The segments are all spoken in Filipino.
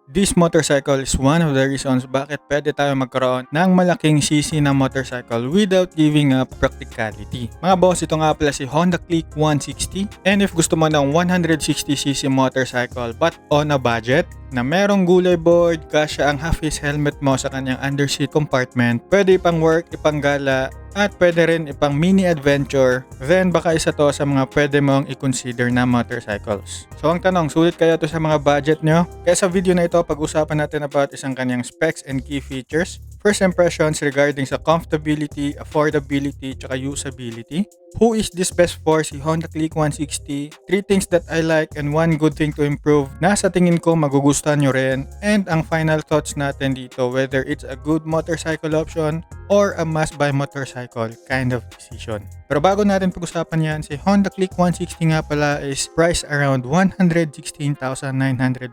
This motorcycle is one of the reasons bakit pwede tayo magkaroon ng malaking cc na motorcycle without giving up practicality. Mga boss, ito nga pala si Honda Click 160, and if gusto mo ng 160cc motorcycle but on a budget, na merong gulay board, kasya ang half-face helmet mo sa kanyang underseat compartment, pwede ipang work, ipang gala, at pwede rin ipang mini adventure, then baka isa to sa mga pwede mong i-consider na motorcycles. So ang tanong, sulit kaya to sa mga budget nyo? Kaya sa video na ito, pag-usapan natin about isang kanyang specs and key features, first impressions regarding sa comfortability, affordability, tsaka usability. Who is this best for? Si Honda Click 160. 3 things that I like and 1 good thing to improve na sa tingin ko magugustuhan nyo rin. And ang final thoughts natin dito, whether it's a good motorcycle option or a must-buy motorcycle kind of decision. Pero bago natin pag-usapan yan, si Honda Click 160 nga pala is priced around 116,900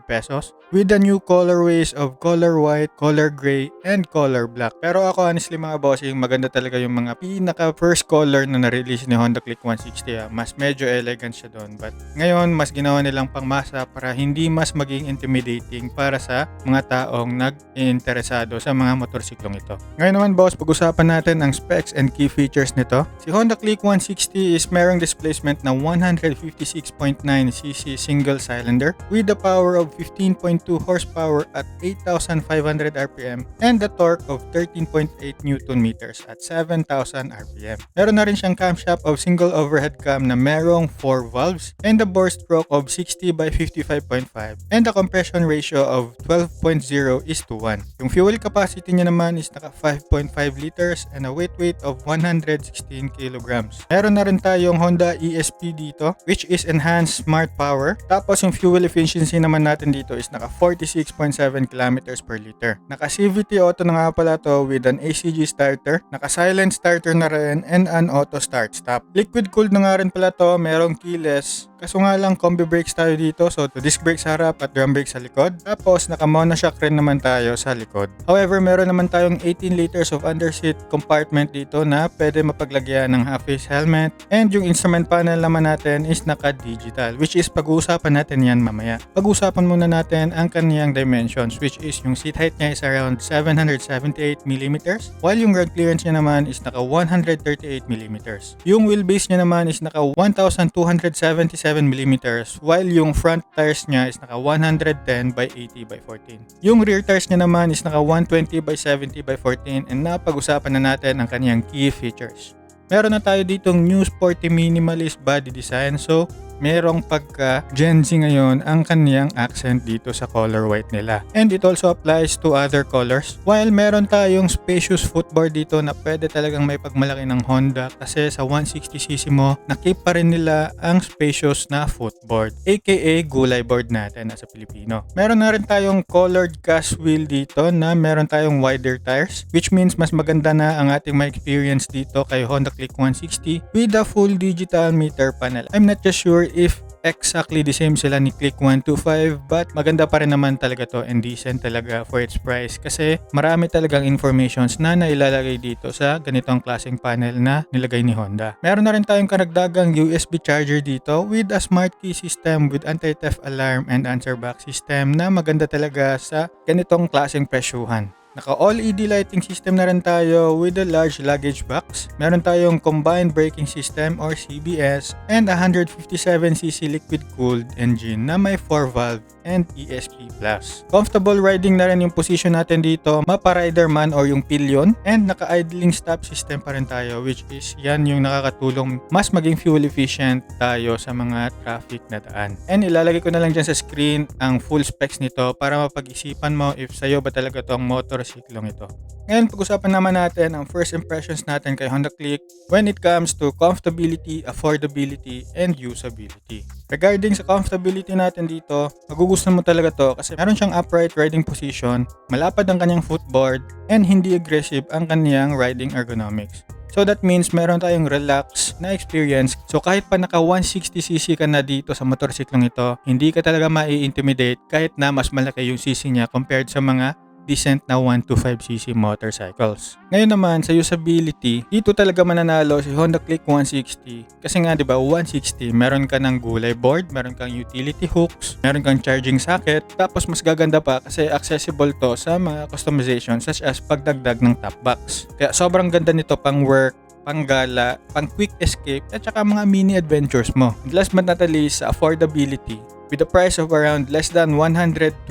pesos with the new colorways of color white, color gray, and color black. Pero ako honestly mga bossing, maganda talaga yung mga pinaka first color na na-release ni Honda Click 160. Mas medyo elegant siya doon. But ngayon, mas ginawa nilang pangmasa para hindi mas maging intimidating para sa mga taong nag-interesado sa mga motorsiklong ito. Ngayon naman boss, pag-usapan natin ang specs and key features nito. Si Honda Click 160 is merong displacement na 156.9cc single cylinder with a power of 15.2 horsepower at 8,500 rpm and a torque of 13.8 Newton meters at 7,000 rpm. Meron na rin siyang camshaft of single overhead cam na merong 4 valves and a bore stroke of 60 by 55.5 and a compression ratio of 12.0:1. Yung fuel capacity niya naman is naka 5.5 liters and a weight of 116 kilograms. Meron na rin tayong Honda ESP dito, which is Enhanced Smart Power. Tapos yung fuel efficiency naman natin dito is naka 46.7 kilometers per liter. Naka CVT auto na nga pala to with an ACG starter, naka silent starter na rin, and an auto start stop. Liquid cooled na nga rin pala to, merong keyless. Kaso nga lang combi brakes tayo dito, so to disc brake sa harap at drum brake sa likod. Tapos naka monoshock rin naman tayo sa likod. However, meron naman tayong 18 liters of underseat compartment dito na pwede mapaglagyan ng half-face helmet, and yung instrument panel naman natin is naka-digital, which is pag-uusapan natin yan mamaya. Pag-uusapan muna natin ang kaniyang dimensions, which is yung seat height niya is around 778mm, while yung ground clearance niya naman is naka 138mm. Yung wheelbase niya naman is naka 1,277mm, while yung front tires niya is naka 110 by 80 by 14. Yung rear tires niya naman is naka 120 by 70 by 14, and napag-usapan na natin ang kaniyang key features. Meron na tayo ditong new sporty minimalist body design, so merong pagka Gen Z ngayon ang kaniyang accent dito sa color white nila. And it also applies to other colors. While meron tayong spacious footboard dito na pwede talagang may pagmalaki ng Honda, kasi sa 160cc mo, nakip pa rin nila ang spacious na footboard, aka gulay board natin sa Pilipino. Meron na rin tayong colored cast wheel dito na meron tayong wider tires, which means mas maganda na ang ating ma-experience dito kay Honda Click 160 with a full digital meter panel. I'm not just sure if exactly the same sila ni Click 125, but maganda pa rin naman talaga to and decent talaga for its price, kasi marami talagang informations na nailalagay dito sa ganitong klaseng panel na nilagay ni Honda. Meron na rin tayong karagdagang USB charger dito with a smart key system with anti-theft alarm and answer back system na maganda talaga sa ganitong klaseng presyuhan. Naka all-LED lighting system na rin tayo with a large luggage box. Meron tayong combined braking system or CBS and 157cc liquid-cooled engine na may 4-valve and ESP+. Comfortable riding na rin yung position natin dito, mapa-rider man or yung pillion, and naka-idling stop system pa rin tayo, which is yan yung nakakatulong mas maging fuel efficient tayo sa mga traffic na daan. And ilalagay ko na lang dyan sa screen ang full specs nito para mapag-isipan mo if sa'yo ba talaga tong motorsiklong ito. Ngayon, pag-usapan naman natin ang first impressions natin kay Honda Click when it comes to comfortability, affordability, and usability. Regarding sa comfortability natin dito, magugustuhan mo talaga to kasi meron siyang upright riding position, malapad ang kanyang footboard, and hindi aggressive ang kanyang riding ergonomics. So that means meron tayong relax na experience. So kahit pa naka 160cc ka na dito sa motorsiklong ito, hindi ka talaga mai-intimidate kahit na mas malaki yung cc niya compared sa mga decent na 125cc motorcycles. Ngayon naman sa usability, dito talaga mananalo si Honda Click 160 kasi nga 'di ba 160 meron ka ng gulay board, meron kang utility hooks, meron kang charging socket, tapos mas gaganda pa kasi accessible to sa mga customization such as pagdagdag ng top box. Kaya sobrang ganda nito pang work, panggala, pang quick escape at saka mga mini adventures mo. And last but not least, sa affordability, with a price of around less than 120,000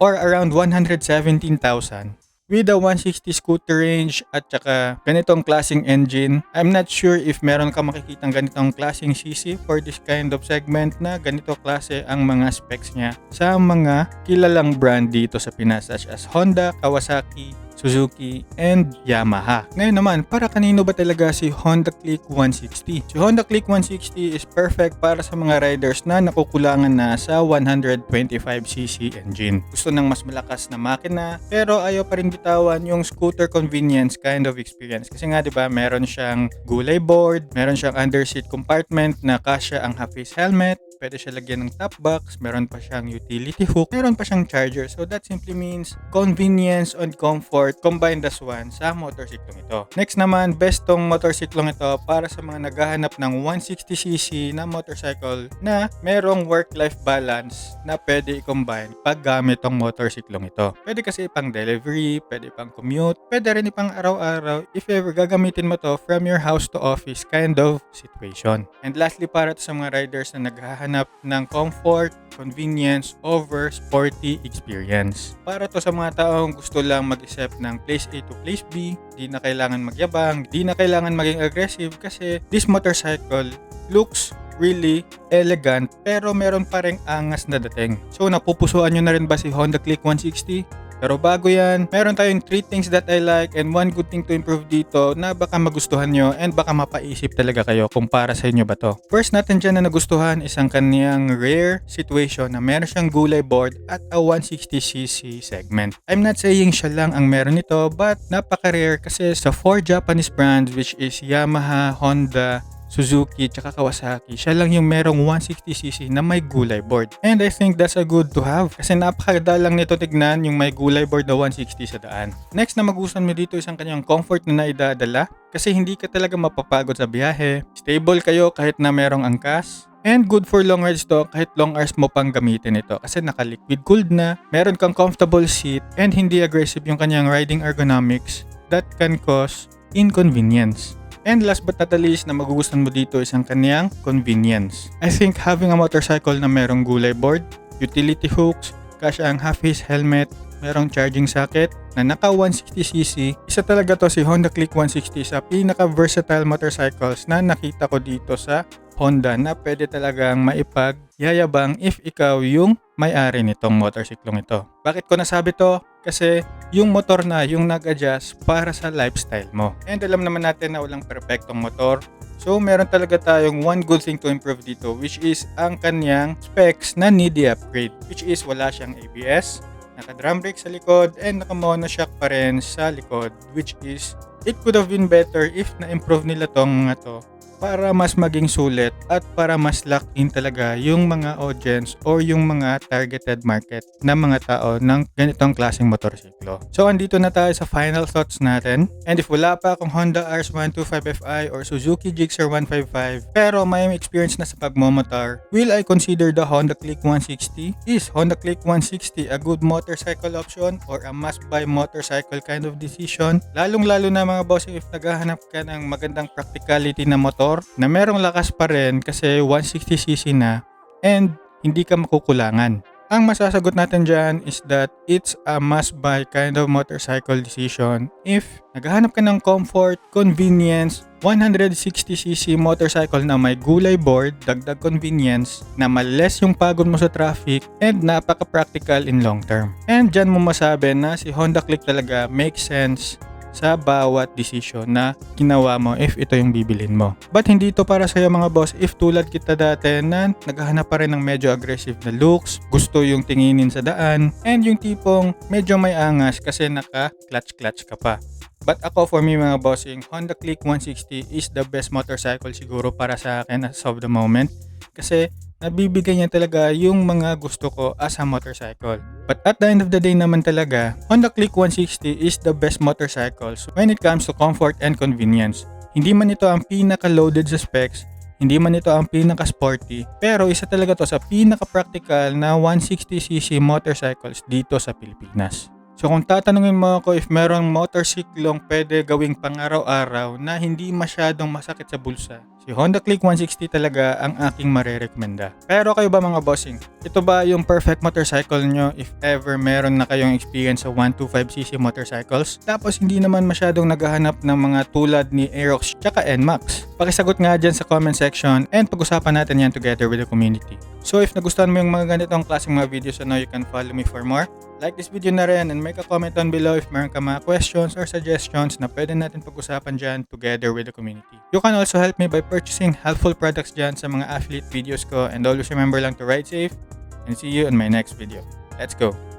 or around 117,000 with a 160 scooter range at saka ganitong klaseng engine, I'm not sure if meron ka makikitang ganitong klaseng CC for this kind of segment na ganito klase ang mga specs niya sa mga kilalang brand dito sa Pinas such as Honda, Kawasaki, Suzuki, and Yamaha. Ngayon naman, para kanino ba talaga si Honda Click 160? Si Honda Click 160 is perfect para sa mga riders na nakukulangan na sa 125cc engine. Gusto ng mas malakas na makina, pero ayaw pa rin bitawan yung scooter convenience kind of experience. Kasi nga 'di ba, meron siyang gulay board, meron siyang underseat compartment na kasya ang half-face helmet, pwede siya lagyan ng top box, meron pa siyang utility hook, meron pa siyang charger. So that simply means convenience and comfort combined as one sa motorsiklong ito. Next naman, best tong motorsiklong ito para sa mga naghahanap ng 160cc na motorcycle na merong work-life balance na pwede i-combine pag gamit tong motorsiklong ito. Pwede kasi pang delivery, pwede pang commute, pwede rin pang araw-araw if ever gagamitin mo to from your house to office kind of situation. And lastly, para to sa mga riders na naghahanap ng comfort, convenience over sporty experience. Para to sa mga taong gusto lang mag-isip ng place A to place B, di na kailangan magyabang, di na kailangan maging aggressive kasi this motorcycle looks really elegant pero meron pa ring angas na dating. So napupusuan nyo na rin ba si Honda Click 160? Pero bago yan, meron tayong 3 things that I like and 1 good thing to improve dito na baka magustuhan nyo and baka mapaisip talaga kayo kung para sa inyo ba to. First natin dyan na nagustuhan is ang kaniyang rare situation na meron siyang gulay board at a 160cc segment. I'm not saying siya lang ang meron nito but napaka-rare kasi sa 4 Japanese brands which is Yamaha, Honda, Suzuki, tsaka Kawasaki, siya lang yung merong 160cc na may gulay board. And I think that's a good to have kasi napakadalang nito tignan yung may gulay board na 160 sa daan. Next na magustuhan mo dito isang kanyang comfort na naidadala kasi hindi ka talaga mapapagod sa biyahe. Stable kayo kahit na merong angkas. And good for long rides to kahit long hours mo pang gamitin ito kasi naka-liquid cooled na, meron kang comfortable seat, and hindi aggressive yung kanyang riding ergonomics that can cause inconvenience. And last but not the least na magugustuhan mo dito is ang kaniyang convenience. I think having a motorcycle na merong gulay board, utility hooks, kasya ang half-face helmet, merong charging socket na naka 160cc, isa talaga to si Honda Click 160 sa pinaka-versatile motorcycles na nakita ko dito sa Honda na pwede talagang maipagyayabang if ikaw yung may-ari nitong motorsiklong ito. Bakit ko nasabi to? Kasi yung motor na yung nag-adjust para sa lifestyle mo. And alam naman natin na walang perfectong motor. So meron talaga tayong one good thing to improve dito which is ang kanyang specs na need i-upgrade. Which is wala siyang ABS, naka-drum brake sa likod, and naka-monoshock pa rin sa likod. Which is, it could have been better if na-improve nila tong mga to para mas maging sulit at para mas lock in talaga yung mga audience or yung mga targeted market na mga tao ng ganitong klaseng motorsiklo. So andito na tayo sa final thoughts natin. And if wala pa akong Honda RS125Fi or Suzuki Gixxer 155 pero may experience na sa pagmomotor, will I consider the Honda Click 160? Is Honda Click 160 a good motorcycle option or a must-buy motorcycle kind of decision? Lalong-lalo na mga boss if naghahanap ka ng magandang practicality na motor na merong lakas pa rin kasi 160cc na and hindi ka makukulangan. Ang masasagot natin dyan is that it's a must-buy kind of motorcycle decision if naghahanap ka ng comfort, convenience, 160cc motorcycle na may gulay board, dagdag convenience, na maliles yung pagod mo sa traffic, and napaka-practical in long term. And dyan mo masabi na si Honda Click talaga makes sense sa bawat decision na ginawa mo if ito yung bibilin mo. But hindi ito para sa'yo mga boss if tulad kita dati na naghahanap pa rin ng medyo aggressive na looks, gusto yung tinginin sa daan, and yung tipong medyo may angas kasi naka-clutch-clutch ka pa. But ako for me mga bossing, Honda Click 160 is the best motorcycle siguro para sa akin as of the moment kasi nabibigay niya talaga yung mga gusto ko as a motorcycle. But at the end of the day naman talaga, Honda Click 160 is the best motorcycles when it comes to comfort and convenience. Hindi man ito ang pinaka-loaded sa specs, hindi man ito ang pinaka-sporty, pero isa talaga to sa pinaka-practical na 160cc motorcycles dito sa Pilipinas. So kung tatanungin mo ako if merong motorsiklong pwede gawing pang-araw-araw na hindi masyadong masakit sa bulsa, si Honda Click 160 talaga ang aking marerekomenda. Pero kayo ba mga bossing? Ito ba yung perfect motorcycle nyo if ever meron na kayong experience sa 125cc motorcycles? Tapos hindi naman masyadong naghahanap ng mga tulad ni Aerox tsaka NMAX? Pakisagot nga dyan sa comment section and pag-usapan natin yan together with the community. So if nagustuhan mo yung mga ganitong klaseng mga videos, you can follow me for more. Like this video na rin and make a comment down below if meron ka mga questions or suggestions na pwede natin pag-usapan dyan together with the community. You can also help me by purchasing helpful products dyan sa mga affiliate videos ko, and always remember lang to ride safe and see you in my next video. Let's go!